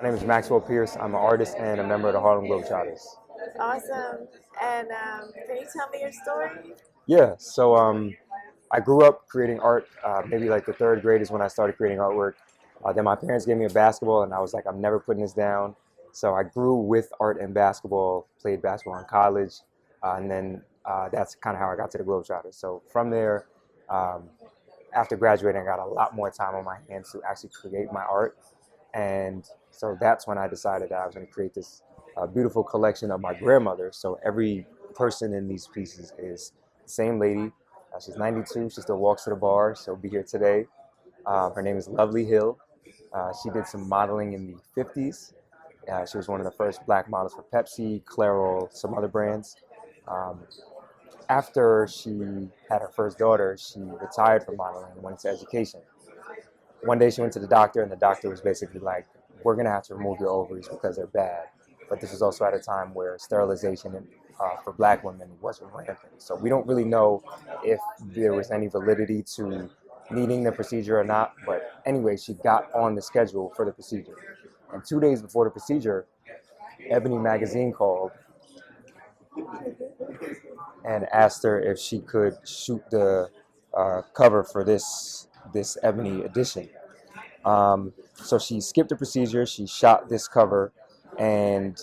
My name is Maxwell Pearce. I'm an artist and a member of the Harlem Globetrotters. Awesome. And can you tell me your story? Yeah, I grew up creating art. Maybe like the third grade is when I started creating artwork. Then my parents gave me a basketball, and I was like, I'm never putting this down. So I grew with art and basketball, played basketball in college, and then that's kind of how I got to the Globetrotters. So from there, um, after graduating, I got a lot more time on my hands to actually create my art. And so that's when I decided that I was going to create this beautiful collection of my grandmother. So every person in these pieces is the same lady. She's 92. She still walks to the bar. She'll be here today. Her name is Lovely Hill. She did some modeling in the 50s. She was one of the first black models for Pepsi, Clairol, some other brands. Um, After she had her first daughter, she retired from modeling and went into education. One day she went to the doctor, and the doctor was basically like, "We're gonna have to remove your ovaries because they're bad." But this was also at a time where sterilization for Black women wasn't rampant. So we don't really know if there was any validity to needing the procedure or not. But anyway, she got on the schedule for the procedure, and 2 days before the procedure, Ebony magazine called and asked her if she could shoot the cover for this Ebony edition. So she skipped the procedure. She shot this cover, and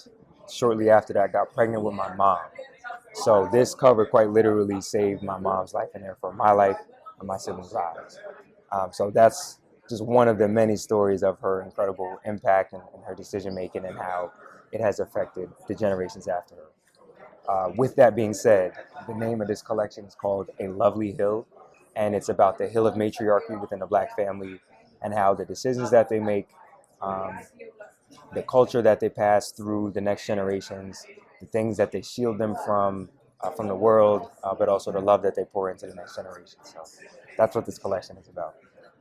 shortly after that, got pregnant with my mom. So this cover quite literally saved my mom's life and therefore my life and my siblings' lives. So that's just one of the many stories of her incredible impact and her decision making and how it has affected the generations after her. With that being said, the name of this collection is called A Lovely Hill, and it's about the hill of matriarchy within the Black family and how the decisions that they make, um, the culture that they pass through the next generations, the things that they shield them from the world, but also the love that they pour into the next generation. So that's what this collection is about.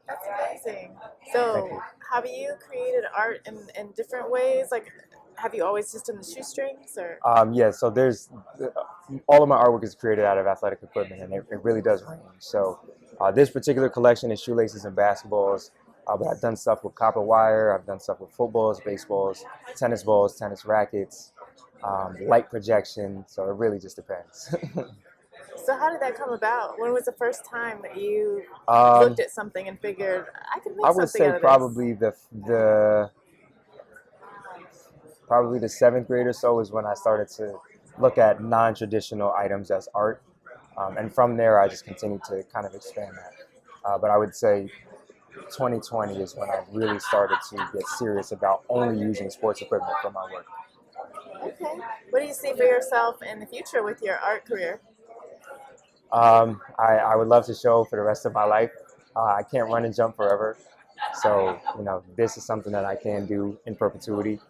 That's amazing. Thank So, you. have you created art in different ways? Like, have you always just done the shoestrings or? Yeah, so there's all of my artwork is created out of athletic equipment, and it really does range. So this particular collection is shoelaces and basketballs, but I've done stuff with copper wire. I've done stuff with footballs, baseballs, balls, tennis rackets, light projection. So it really just depends. So, how did that come about? When was the first time that you um, looked at something and figured I could I make would something say out of this? probably the seventh grade or so is when I started to look at non-traditional items as art. And from there, I just continued to kind of expand that. But I would say 2020 is when I really started to get serious about only using sports equipment for my work. Okay. What do you see for yourself in the future with your art career? I would love to show for the rest of my life. I can't run and jump forever. So, this is something that I can do in perpetuity.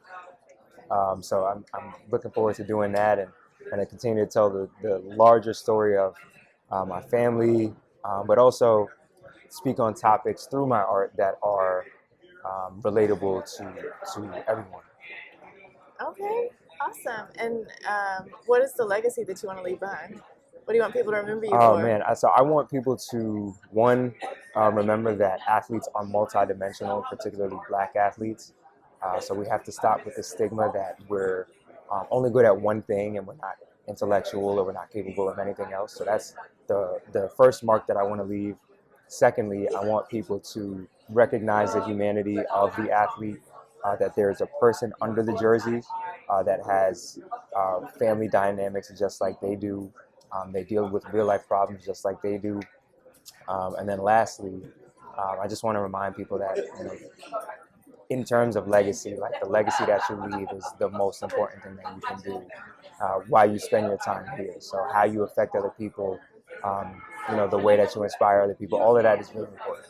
So I'm looking forward to doing that and I continue to tell the larger story of my family, but also speak on topics through my art that are relatable to everyone. Okay. Awesome. And what is the legacy that you want to leave behind? What do you want people to remember you Oh for? man, so I want people to one remember that athletes are multidimensional, particularly Black athletes. So we have to stop with the stigma that we're only good at one thing and we're not intellectual or we're not capable of anything else. So that's the first mark that I want to leave. Secondly, I want people to recognize the humanity of the athlete, that there's a person under the jersey that has family dynamics just like they do. They deal with real life problems just like they do. And then lastly, I just want to remind people that, in terms of legacy, like the legacy that you leave is the most important thing that you can do while you spend your time here. So how you affect other people, the way that you inspire other people, all of that is really important.